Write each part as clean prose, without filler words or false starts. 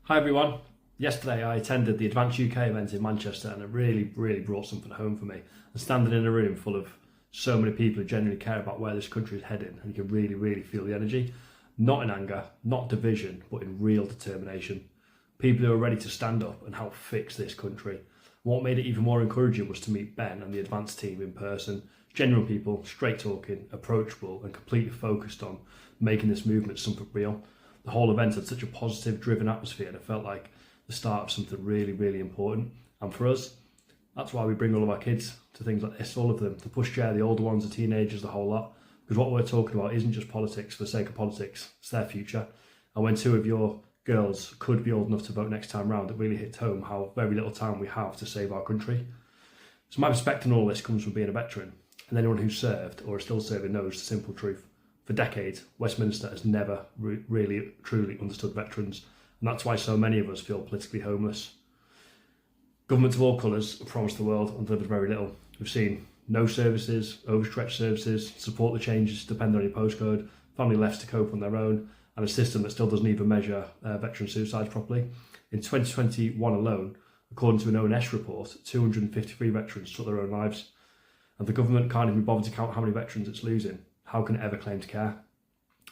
Hi everyone. Yesterday I attended the Advance UK event in Manchester and it really brought something home for me. And standing in a room full of so many people who genuinely care about where this country is heading, and you can really feel the energy. Not in anger, not division, but in real determination. People who are ready to stand up and help fix this country. What made it even more encouraging was to meet Ben and the Advance team in person. Genuine people, straight talking, approachable and completely focused on making this movement something real. The whole event had such a positive, driven atmosphere and it felt like the start of something really important. And for us, that's why we bring all of our kids to things like this, all of them, the pushchair, the older ones, the teenagers, the whole lot. Because what we're talking about isn't just politics for the sake of politics, it's their future. And when two of your girls could be old enough to vote next time round, it really hits home how very little time we have to save our country. So my perspective on all this comes from being a veteran, and anyone who's served or is still serving knows the simple truth. For decades, Westminster has never really truly understood veterans, and that's why so many of us feel politically homeless. Governments of all colours have promised the world and delivered very little. We've seen no services, overstretched services, support the changes depend on your postcode, family left to cope on their own, and a system that still doesn't even measure veteran suicides properly. In 2021 alone, according to an ONS report, 253 veterans took their own lives, and the government can't even bother to count how many veterans it's losing. How can it ever claim to care?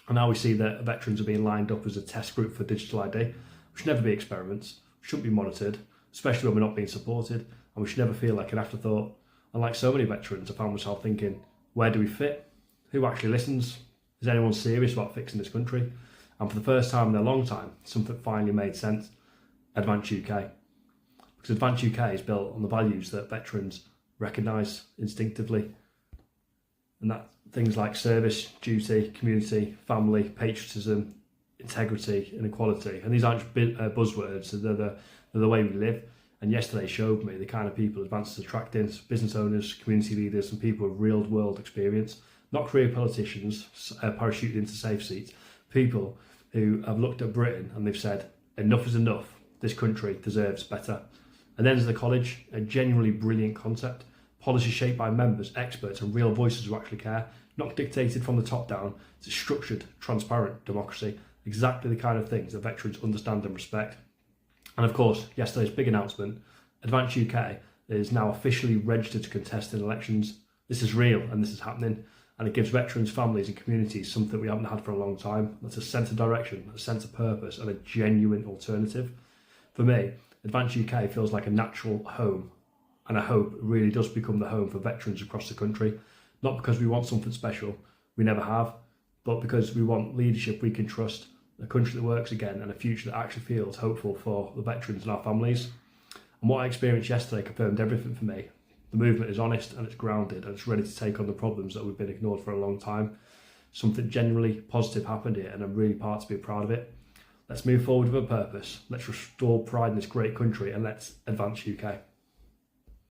And now we see that veterans are being lined up as a test group for digital ID. We should never be experiments, shouldn't be monitored, especially when we're not being supported, and we should never feel like an afterthought. And like so many veterans, I found myself thinking, where do we fit? Who actually listens? Is anyone serious about fixing this country? And for the first time in a long time, something finally made sense. Advance UK. Because Advance UK is built on the values that veterans recognise instinctively. And that things like service, duty, community, family, patriotism, integrity and equality. And these aren't just buzzwords, they're the way we live. And yesterday showed me the kind of people Advance is attracting: business owners, community leaders and people with real world experience. Not career politicians parachuted into safe seats. People who have looked at Britain and they've said, enough is enough, this country deserves better. And then there's the college, a genuinely brilliant concept. Policy shaped by members, experts and real voices who actually care, not dictated from the top down. It's a structured, transparent democracy, exactly the kind of things that veterans understand and respect. And of course, yesterday's big announcement, Advance UK is now officially registered to contest in elections. This is real and this is happening, and it gives veterans, families and communities something we haven't had for a long time. That's a sense of direction, a sense of purpose and a genuine alternative. For me, Advance UK feels like a natural home, and I hope it really does become the home for veterans across the country, not because we want something special, we never have, but because we want leadership we can trust, a country that works again and a future that actually feels hopeful for the veterans and our families. And what I experienced yesterday confirmed everything for me. The movement is honest and it's grounded and it's ready to take on the problems that we've been ignored for a long time. Something genuinely positive happened here and I'm really proud to be proud of it. Let's move forward with a purpose, let's restore pride in this great country and let's advance UK.